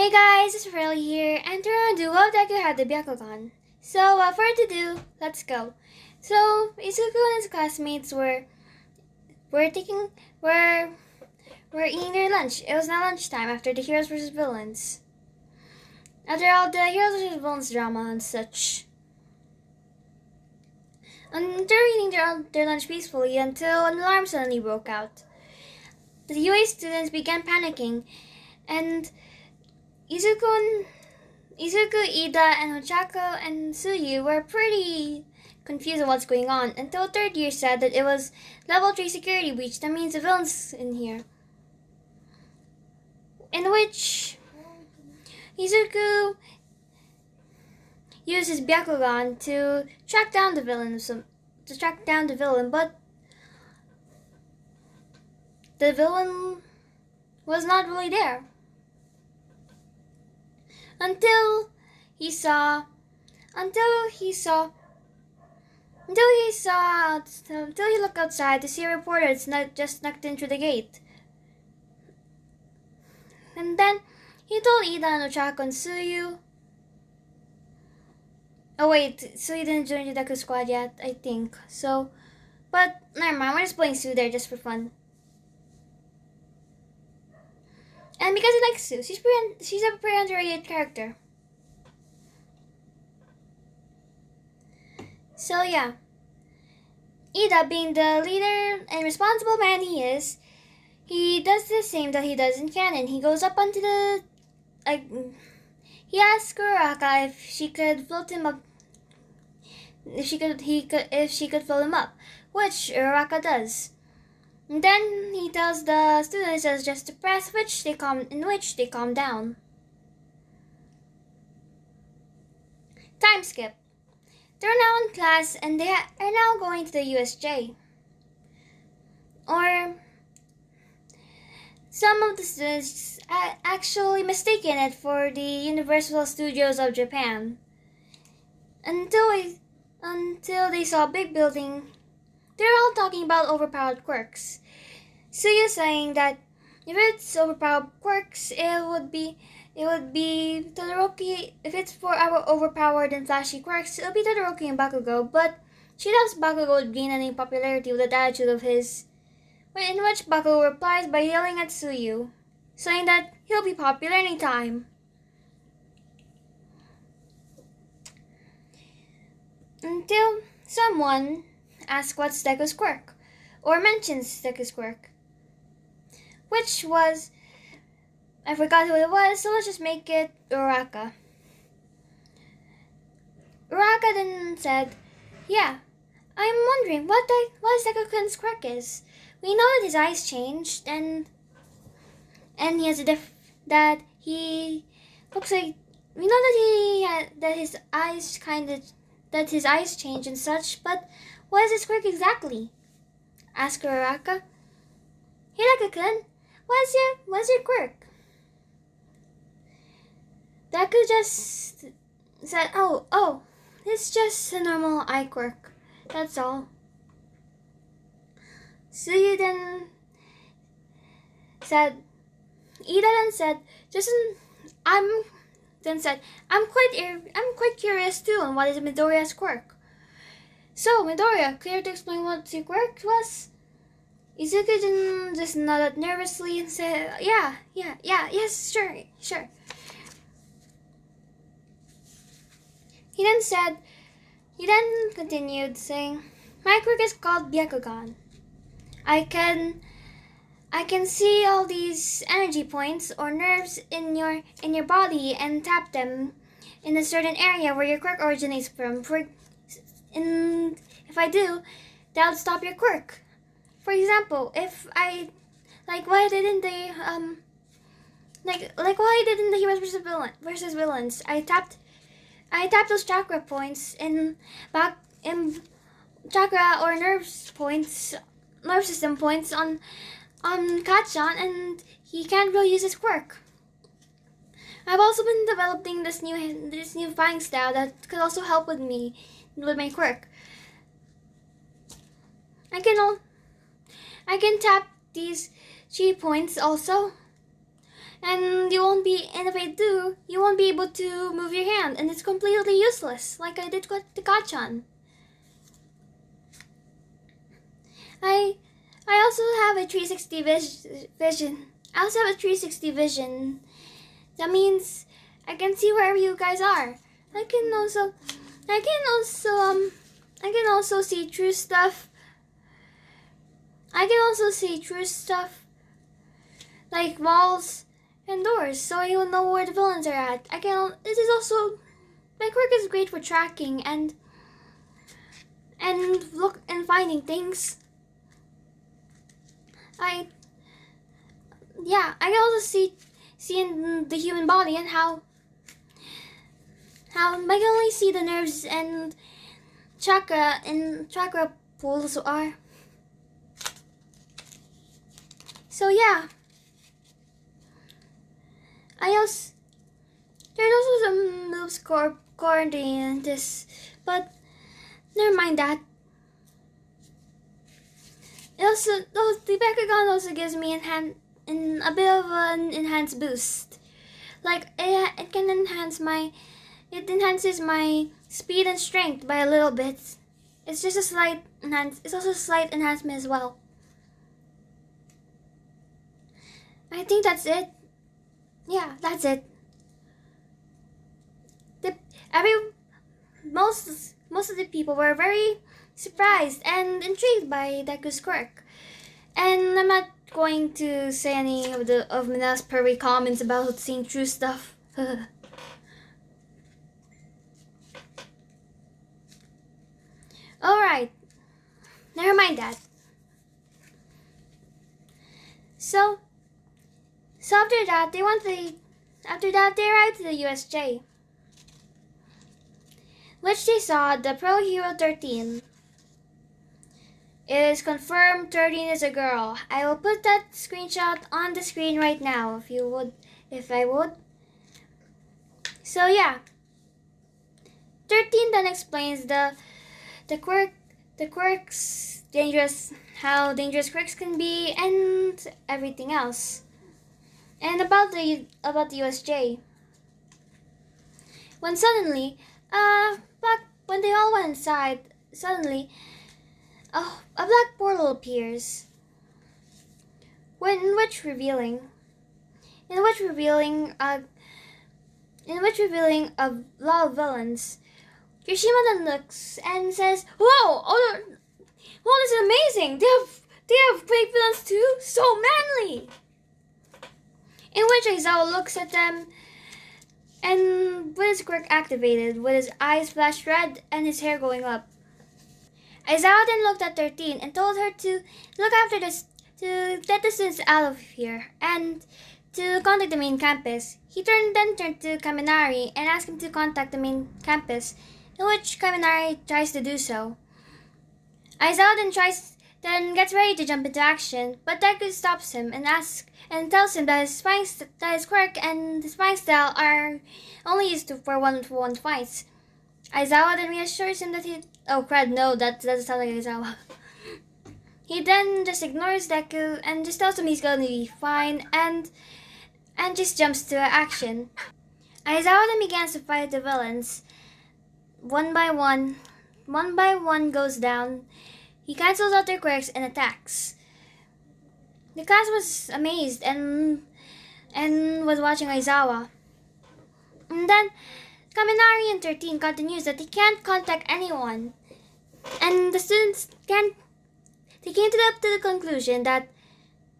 Hey guys, it's Riley here, and we're gonna do what Deku had the Byakugan. So, without further ado, let's go. So, Izuku and his classmates were taking were eating their lunch. It was now lunchtime after the heroes versus villains. After all the heroes versus villains drama and such. And they were eating their lunch peacefully until an alarm suddenly broke out. The UA students began panicking, and Izuku, Ida, and Hochako and Tsuyu were pretty confused on what's going on until third year said that it was level 3 security breach. That means the villains in here. In which Izuku used his Byakugan to track down the villain, but the villain was not really there. Until he looked outside to see a reporter just snuck in through the gate. And then he told Ida and Ochako and Tsuyu. Oh wait, Tsuyu didn't join the Deku squad yet, I think. So, but never mind, we're just playing Tsuyu there just for fun. And because he likes Sue, she's a pretty underrated character. So yeah, Ida, being the leader and responsible man he is, he does the same that he does in canon. He goes up onto the, he asks Uraraka if she could float him up, if she could float him up, which Uraraka does. And then he tells the students just to press in which they calm down. Time skip. They're now in class and they are now going to the USJ. Or some of the students actually mistaken it for the Universal Studios of Japan. Until they saw a big building. They're all talking about overpowered quirks. Suyu saying that if it's overpowered quirks, it would be Todoroki. If it's for our overpowered and flashy quirks, it'll be Todoroki and Bakugo. But she doubts Bakugo would gain any popularity with that attitude of his. In which Bakugo replies by yelling at Suyu, saying that he'll be popular anytime. Until someone asks what's Deku's quirk, or mentions Deku's quirk, which was, I forgot who it was, so let's just make it Uraraka. Uraraka then said, yeah, I'm wondering what Deku-kun's quirk is. We know that his eyes changed, and he has that he looks like, we know that his eyes change and such, but what is his quirk exactly? Asked Uraraka. Hey Deku-kun, what's your quirk? Deku just said, oh, it's just a normal eye quirk. That's all. Suyu then said, I'm quite curious too on what is Midoriya's quirk. So, Midoriya, clear to explain what your quirk was? Izuku then just nodded nervously and said, yes, sure. He then continued saying, my quirk is called Byakugan. I can see all these energy points or nerves in your body and tap them in a certain area where your quirk originates from. And if I do, that would stop your quirk. For example, if I like what I did in the Heroes versus Villains, I tapped those chakra points in chakra or nerve system points on Kachan, and he can't really use his quirk. I've also been developing this new fighting style that could also help with my quirk. I can tap these chi points also, and you won't and if I do, you won't be able to move your hand, and it's completely useless, like I did with the Gachan. I also have a 360 vision. I also have a 360 vision. That means I can see wherever you guys are. I can also see true stuff. I can also see true stuff like walls and doors, so I will know where the villains are at. This is also, my quirk is great for tracking and look and finding things. I can also see in the human body and how I can only see the nerves and chakra pools are. So yeah. There's also some moves coordinating this, but never mind that. The Byakugan also gives me a bit of an enhanced boost. Like it enhances my speed and strength by a little bit. It's also a slight enhancement as well. I think that's it. Yeah, that's it. Most of the people were very surprised and intrigued by Deku's quirk. And I'm not going to say any of Mina's pervy comments about seeing true stuff. Alright. Never mind that. So after that they arrived to the USJ, which they saw the Pro Hero 13. It is confirmed 13 is a girl. I will put that screenshot on the screen right now if I would. So yeah. 13 then explains the quirks, how dangerous quirks can be, and everything else. And about the USJ. When suddenly, when they all went inside, suddenly a black portal appears, in which revealing a lot of villains. Kirishima then looks and says, "Whoa! Oh, this is amazing! They have fake villains too. So manly!" In which Aizawa looks at them, and with his quirk activated, with his eyes flashed red and his hair going up. Aizawa then looked at 13 and told her to look after this, to get the students out of here, and to contact the main campus. He then turned to Kaminari and asked him to contact the main campus, in which Kaminari tries to do so. Aizawa then gets ready to jump into action, but Deku stops him and tells him that his quirk and his spying style are only used for one-to-one fights. Aizawa then reassures him that oh crud, no, that doesn't sound like Aizawa. He then just ignores Deku and just tells him he's gonna be fine and just jumps to action. Aizawa then begins to fight the villains. One by one goes down. He cancels out their quirks and attacks. The class was amazed and was watching Aizawa. And then Kaminari and 13 got the news that they can't contact anyone. And the students came to the conclusion that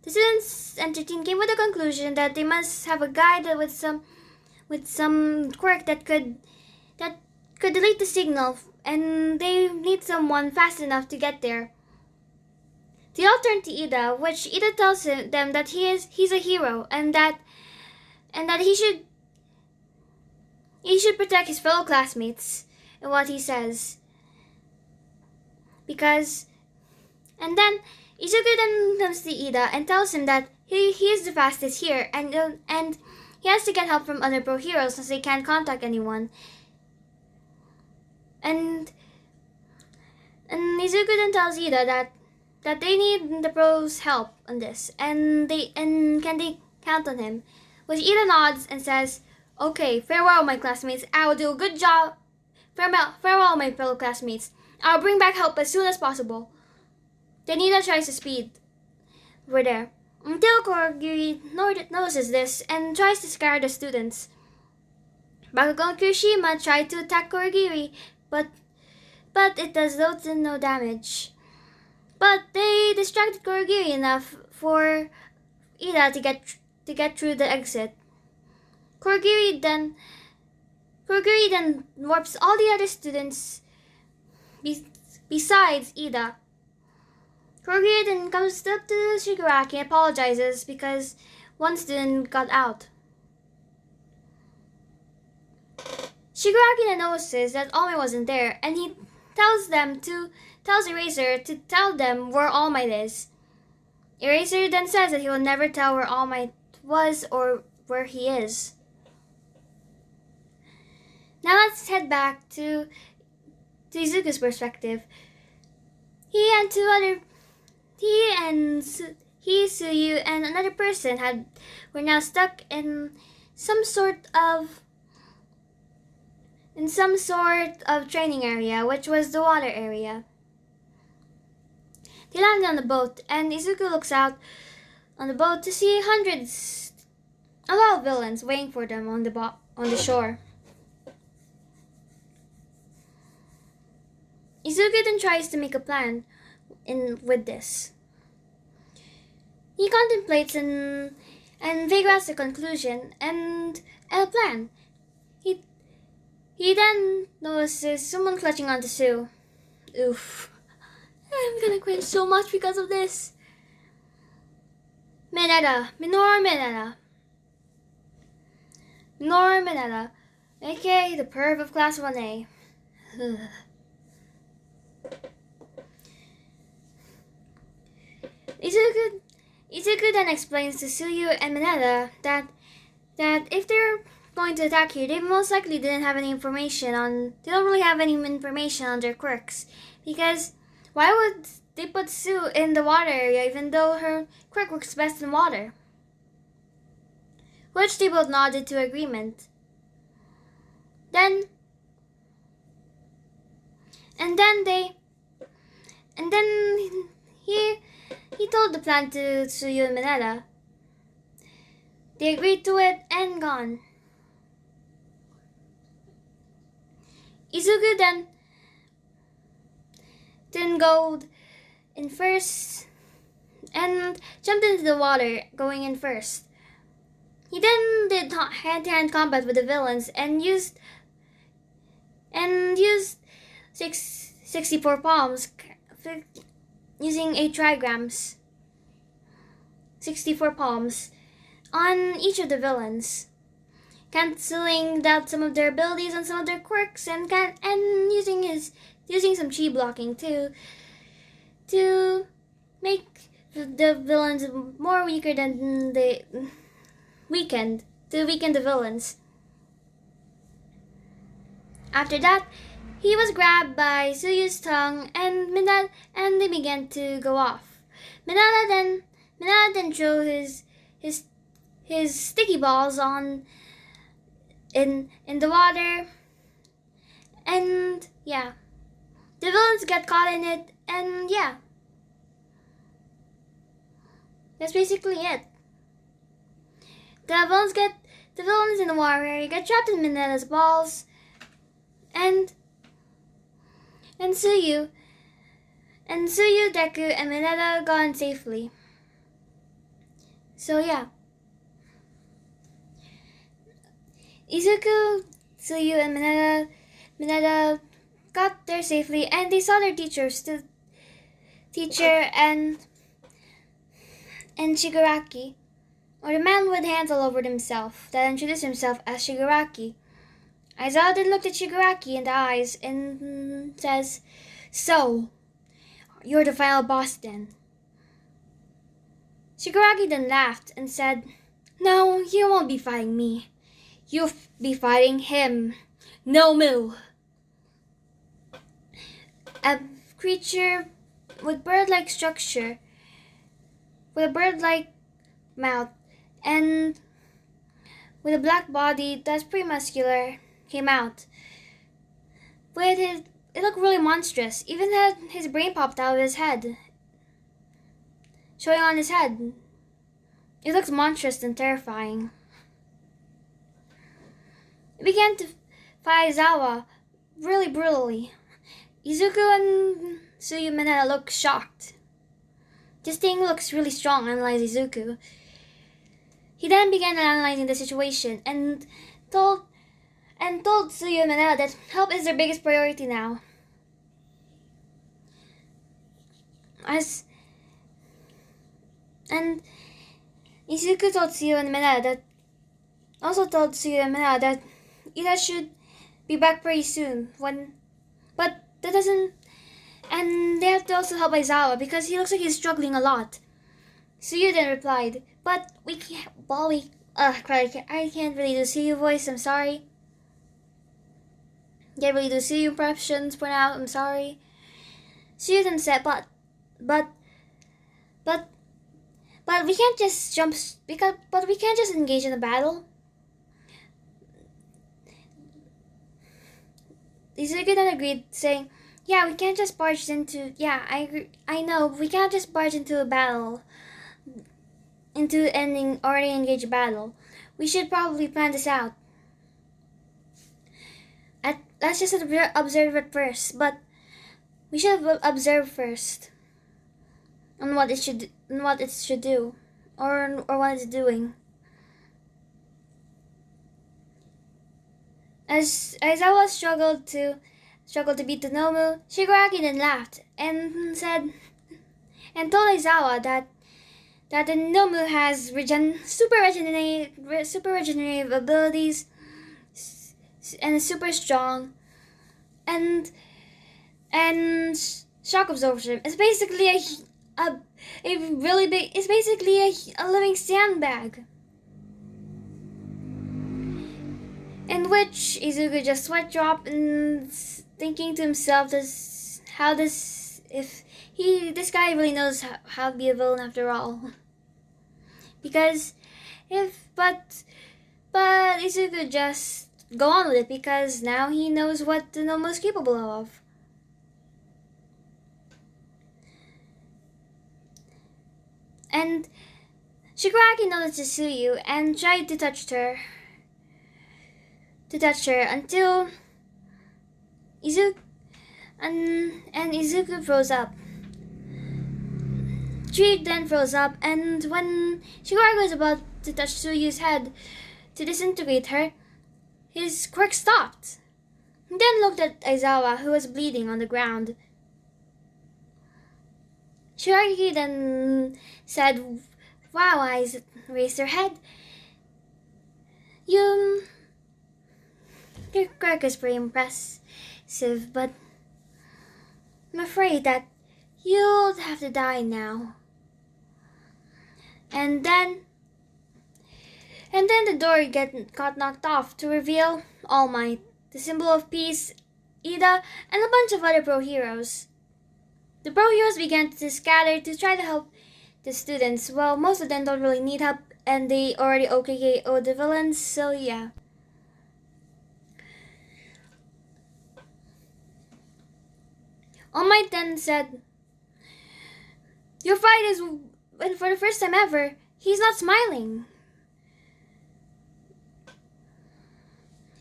the students and 13 came with the conclusion that they must have a guide with some quirk that could delete the signal, and they need someone fast enough to get there. They all turn to Ida, which Ida tells them that he's a hero and that he should protect his fellow classmates in what he says. And then Izuku then comes to Ida and tells him that he is the fastest here and he has to get help from other pro heroes since they can't contact anyone. And Izuku then tells Ida that they need the pros' help on this, and can they count on him? which Ida nods and says, "Okay, farewell, my classmates. I will do a good job. Farewell, my fellow classmates. I'll bring back help as soon as possible." Then Ida tries to speed over there, until Kurogiri notices this and tries to scare the students. Byakugan and Kirishima tried to attack Kurogiri, but it does little to no damage. But they distracted Kurogiri enough for Ida to get through the exit. Kurogiri then warps all the other students besides Ida. Kurogiri then comes up to Shigaraki and apologizes because one student got out. Shigaraki then notices that All Might wasn't there, and he tells Eraser to tell them where All Might is. Eraser then says that he will never tell where All Might was or where he is. Now let's head back to Izuku's perspective. He, Suyu, and another person were now stuck in some sort of training area, which was the water area. They land on the boat, and Izuku looks out on the boat to see a lot of villains waiting for them on the shore. Izuku then tries to make a plan with this. He contemplates and figures out the conclusion and a plan. He then notices someone clutching onto Sue. Oof. I'm gonna cringe so much because of this. Minoru Mineta, aka the perv of Class 1A. Izuku then explains to Suyu and Mineta that if they're going to attack you, they most likely don't really have any information on their quirks, because why would they put Sue in the water area even though her quirk works best in water? Which they both nodded to agreement. Then he told the plan to Suyu and Mineta. They agreed to it and gone. Izuku then go in first and jumped into the water, going in first. He then did hand-to-hand combat with the villains and used 64 palms, using 8 trigrams, 64 palms on each of the villains, canceling out some of their abilities and some of their quirks, and using some chi blocking to make the villains more weaker than they weaken the villains. After that, he was grabbed by Suyu's tongue and they began to go off. Mineta then threw his sticky balls in the water, and yeah, the villains get caught in it, and yeah, that's basically it. The villains in the water area get trapped in Mineta's balls, and Suyu, Deku, and Mineta got in safely. So yeah, Izuku, Suyu, and Mineta got there safely, and they saw their teacher and Shigaraki, or the man with hands all over himself, that introduced himself as Shigaraki. Aizawa then looked at Shigaraki in the eyes and says, "So, you're the final boss then?" Shigaraki then laughed and said, "No, you won't be fighting me. You'll be fighting him. No Mu." A creature with bird-like structure, with a bird-like mouth, and with a black body that's pretty muscular came out. With his, it looked really monstrous. Even had his brain popped out of his head, showing on his head. It looked monstrous and terrifying. It began to fight Aizawa really brutally. Izuku and Tsuyu Mineta looked shocked. This thing looks really strong, analyzed Izuku. He then began analyzing the situation and told Tsuyu and Mineta that help is their biggest priority now. And Izuku told Tsuyu and Mineta that Ida should be back pretty soon. But that doesn't, and they have to also help Aizawa because he looks like he's struggling a lot. Tsuyu then replied, "But we can't. I can't really do Tsuyu voice. I'm sorry. Can't really do Tsuyu impressions for now. I'm sorry." Tsuyu then said, "But we can't just but we can't just engage in a battle." Izuku then agreed, saying, "Yeah, we can't just barge into. Yeah, I agree. I know we can't just barge into a battle, into ending already engaged battle. We should probably plan this out. Let's just observe it first. But we should observe first on what it should do, or what it's doing." As Aizawa struggled to beat the Nomu, Shigaraki then laughed and told Aizawa that the Nomu has super regenerative abilities and is super strong, and shock absorption. It's basically a living sandbag. In which Izuku just sweat dropped and thinking to himself, this guy really knows how to be a villain after all. Because but Izuku just go on with it because now he knows what the Nomu is capable of. And Shigaraki noticed Tsuyu and tried to touch her until Izuku froze up. She then froze up, and when Shigaraki was about to touch Tsuyu's head to disintegrate her, his quirk stopped. He then looked at Aizawa, who was bleeding on the ground. Shigaraki then said, "Wow," Aizawa raised her head. Your quirk is pretty impressive, but I'm afraid that you'll have to die now." And then the door got knocked off to reveal All Might, the symbol of peace, Ida, and a bunch of other pro heroes. The pro heroes began to scatter to try to help the students. Well, most of them don't really need help, and they already OKKO the villains, so yeah. All Might then said, "Your fight is, and for the first time ever, he's not smiling."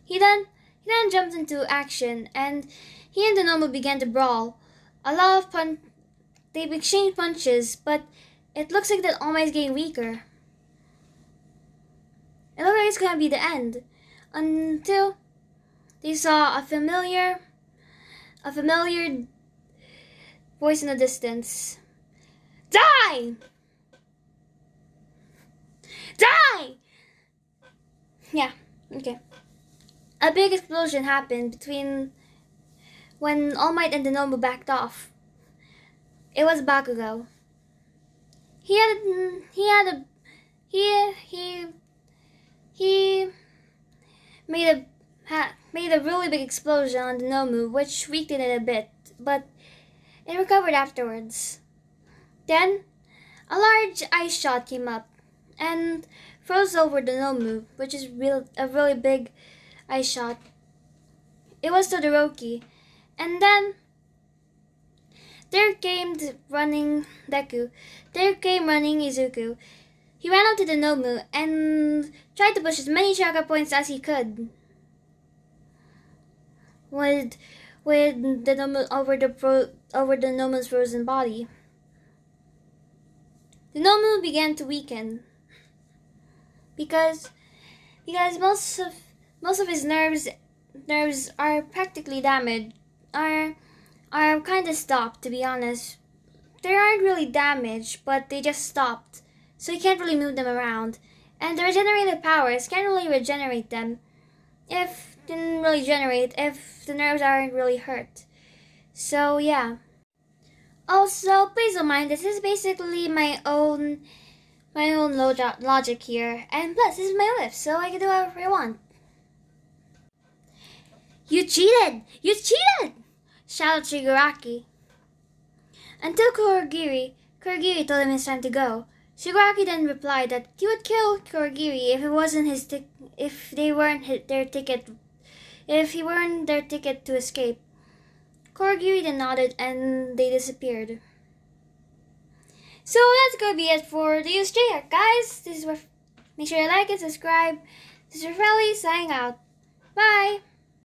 He then jumped into action, and he and the Nomu began to brawl. They exchanged punches, but it looks like that All Might is getting weaker. It looked like it's gonna be the end, until they saw a familiar voice in the distance. "Die! Die!" Yeah, okay. A big explosion happened when All Might and the Nomu backed off. It was Bakugo. He made a really big explosion on the Nomu, which weakened it a bit, but it recovered afterwards. Then a large ice shot came up, and froze over the Nomu, which is a really big ice shot. It was Todoroki. And then there came running Deku. There came running Izuku. He ran up to the Nomu and tried to push as many chakra points as he could. With the Nomu over the Nomu's frozen body. The Nomu began to weaken because most of his nerves are practically damaged, are kind of stopped, to be honest. They aren't really damaged, but they just stopped, so you can't really move them around. And the regenerative powers can't really regenerate them if the nerves aren't really hurt. So yeah. Also, please don't mind, this is basically my own logic here, and plus this is my lift, so I can do whatever I want. You cheated! You cheated! Shouted Shigaraki. Until Kurogiri told him it's time to go. Shigaraki then replied that he would kill Kurogiri if it wasn't if he weren't their ticket to escape. Kurogiri then nodded and they disappeared. So that's gonna be it for the USJ, guys. Make sure you like and subscribe. This is Raffaele signing out. Bye.